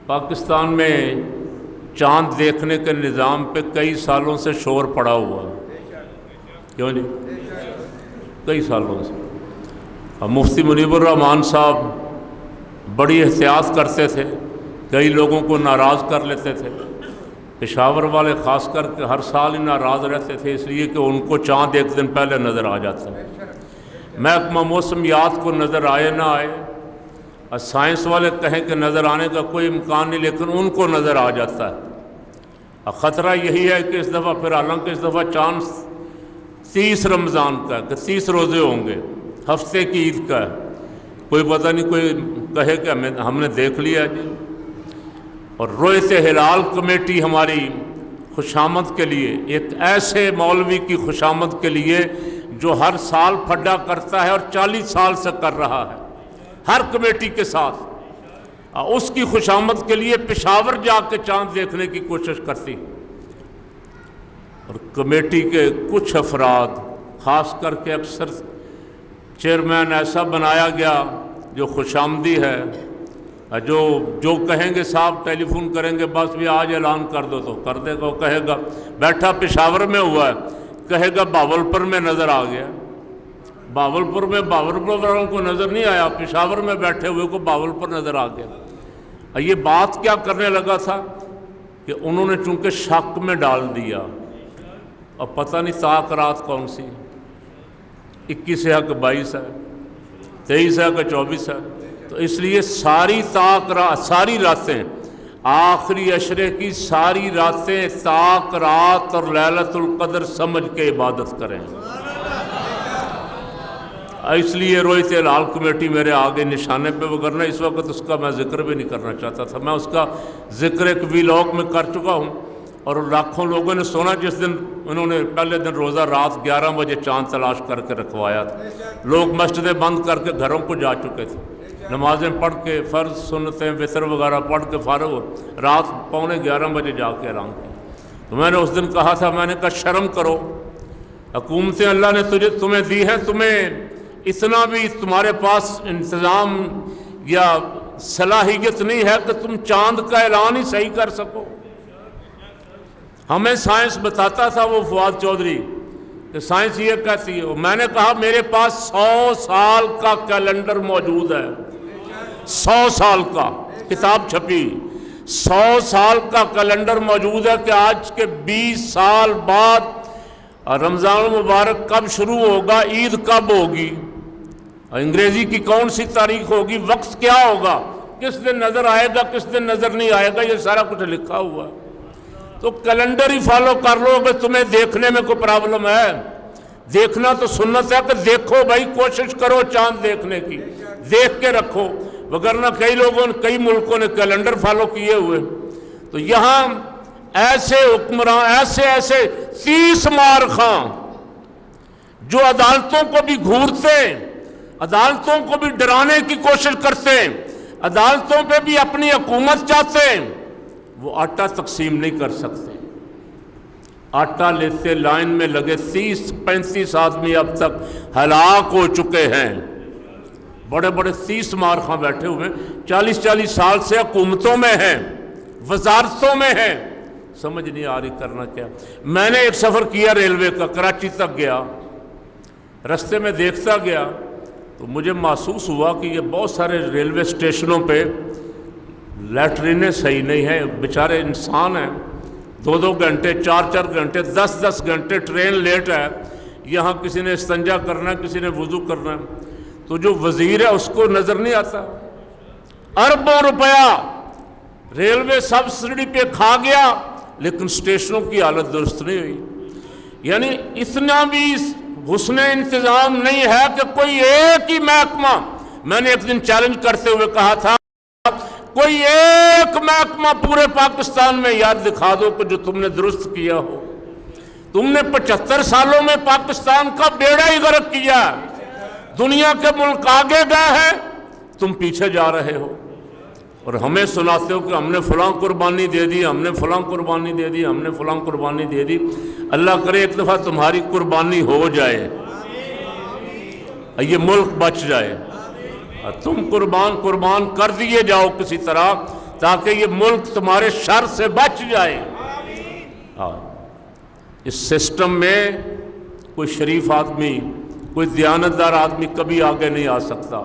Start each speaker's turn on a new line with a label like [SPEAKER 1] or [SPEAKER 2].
[SPEAKER 1] پاکستان میں چاند دیکھنے کے نظام پہ کئی سالوں سے شور پڑا ہوا ہے، کیوں جی؟ کئی سالوں سے۔ اب مفتی منیب الرحمان صاحب بڑی احتیاط کرتے تھے، کئی لوگوں کو ناراض کر لیتے تھے، پشاور والے خاص کر کے ہر سال ہی ناراض رہتے تھے، اس لیے کہ ان کو چاند ایک دن پہلے نظر آ جاتا ہے۔ محکمہ موسمیات کو نظر آئے نہ آئے، اور سائنس والے کہیں کہ نظر آنے کا کوئی امکان نہیں، لیکن ان کو نظر آ جاتا ہے۔ اور خطرہ یہی ہے کہ اس دفعہ پھر حالانکہ اس دفعہ چاند 30 رمضان کا ہے کہ 30 روزے ہوں گے، ہفتے کی عید کا ہے، کوئی پتہ نہیں کوئی کہے کہ ہم نے دیکھ لیا جی۔ اور رؤیت ہلال کمیٹی ہماری خوشامد کے لیے، ایک ایسے مولوی کی خوشامد کے لیے جو ہر سال پھڈا کرتا ہے اور 40 سال سے کر رہا ہے ہر کمیٹی کے ساتھ، اس کی خوشامد کے لیے پشاور جا کے چاند دیکھنے کی کوشش کرتی۔ اور کمیٹی کے کچھ افراد، خاص کر کے اکثر چیئرمین ایسا بنایا گیا جو خوشامدی ہے، جو کہیں گے صاحب ٹیلی فون کریں گے بس بھی آج اعلان کر دو تو کر دے گا، وہ کہے گا بیٹھا پشاور میں ہوا ہے، کہے گا باولپور میں نظر آ گیا، باولپور والوں کو نظر نہیں آیا، پشاور میں بیٹھے ہوئے کو باولپور نظر آ گیا۔ یہ بات کیا کرنے لگا تھا کہ انہوں نے چونکہ شک میں ڈال دیا، اور پتہ نہیں طاق رات کون سی، 21 ہے کہ 22 ہے، 23 ہے کہ 24 ہے، تو اس لیے ساری راتیں، آخری عشرے کی ساری راتیں طاق رات اور لیلۃ القدر سمجھ کے عبادت کریں۔ اس لیے رؤیت ہلال کمیٹی میرے آگے نشانے پہ، وگرنہ اس وقت اس کا میں ذکر بھی نہیں کرنا چاہتا تھا۔ میں اس کا ذکر ایک ویلاگ میں کر چکا ہوں، اور لاکھوں لوگوں نے سنا جس دن انہوں نے پہلے دن روزہ رات 11 بجے چاند تلاش کر کے رکھوایا تھا، لوگ مسجدیں بند کر کے گھروں کو جا چکے تھے، نمازیں پڑھ کے فرض سنتیں وطر وغیرہ پڑھ کے فارغ ہو، رات 11:15 بجے جا کے اعلان کیا۔ تو میں نے اس دن کہا تھا، میں نے کہا شرم کرو، حکومتیں اللہ نے تمہیں دی ہے، تمہیں اتنا بھی تمہارے پاس انتظام یا صلاحیت نہیں ہے کہ تم چاند کا اعلان ہی صحیح کر سکو۔ ہمیں سائنس بتاتا تھا وہ فواد چودھری کہ سائنس یہ کہتی ہے، میں نے کہا میرے پاس 100 سال کا کیلنڈر موجود ہے، 100 سال کا، کتاب چھپی، 100 سال کا کیلنڈر موجود ہے کہ آج کے 20 سال بعد رمضان المبارک کب شروع ہوگا، عید کب ہوگی، انگریزی کی کون سی تاریخ ہوگی، وقت کیا ہوگا، کس دن نظر آئے گا، کس دن نظر نہیں آئے گا، یہ سارا کچھ لکھا ہوا ہے۔ تو کیلنڈر ہی فالو کر لو، اگر تمہیں دیکھنے میں کوئی پرابلم ہے، دیکھنا تو سنت ہے کہ دیکھو بھائی، کوشش کرو چاند دیکھنے کی، دیکھ کے رکھو، وگرنہ کئی ملکوں نے کیلنڈر فالو کیے ہوئے۔ تو یہاں ایسے حکمران، ایسے 30 مارخاں جو عدالتوں کو بھی گھورتے، عدالتوں کو بھی ڈرانے کی کوشش کرتے، عدالتوں پہ بھی اپنی حکومت چاہتے، وہ آٹا تقسیم نہیں کر سکتے۔ آٹا لیتے لائن میں لگے 30-35 آدمی اب تک ہلاک ہو چکے ہیں، بڑے بڑے 30 مارخاں بیٹھے ہوئے، 40 سال سے حکومتوں میں ہیں، وزارتوں میں ہیں، سمجھ نہیں آ رہی کرنا کیا۔ میں نے ایک سفر کیا ریلوے کا، کراچی تک گیا، رستے میں دیکھتا گیا تو مجھے محسوس ہوا کہ یہ بہت سارے ریلوے اسٹیشنوں پہ لیٹرینیں صحیح نہیں ہیں، بیچارے انسان ہیں، 2 گھنٹے 4 گھنٹے 10 گھنٹے ٹرین لیٹ ہے، یہاں کسی نے استنجا کرنا ہے، کسی نے وضو کرنا ہے، تو جو وزیر ہے اس کو نظر نہیں آتا، اربوں روپیہ ریلوے سبسڈی پہ کھا گیا، لیکن اسٹیشنوں کی حالت درست نہیں ہوئی۔ یعنی اتنا بھی حسن انتظام نہیں ہے کہ کوئی ایک ہی محکمہ، میں نے ایک دن چیلنج کرتے ہوئے کہا تھا، کوئی ایک محکمہ پورے پاکستان میں یار دکھا دو کہ جو تم نے درست کیا ہو۔ تم نے 75 سالوں میں پاکستان کا بیڑا ہی غرق کیا، دنیا کے ملک آگے گئے ہیں، تم پیچھے جا رہے ہو، اور ہمیں سناتے ہو کہ ہم نے فلاں قربانی دے دی، ہم نے فلاں قربانی دے دی، ہم نے فلاں قربانی دے دی۔ اللہ کرے ایک دفعہ تمہاری قربانی ہو جائے، یہ ملک بچ جائے، تم قربان کر دیے جاؤ کسی طرح، تاکہ یہ ملک تمہارے شر سے بچ جائے۔ اس سسٹم میں کوئی شریف آدمی، کوئی دیانتدار آدمی کبھی آگے نہیں آ سکتا۔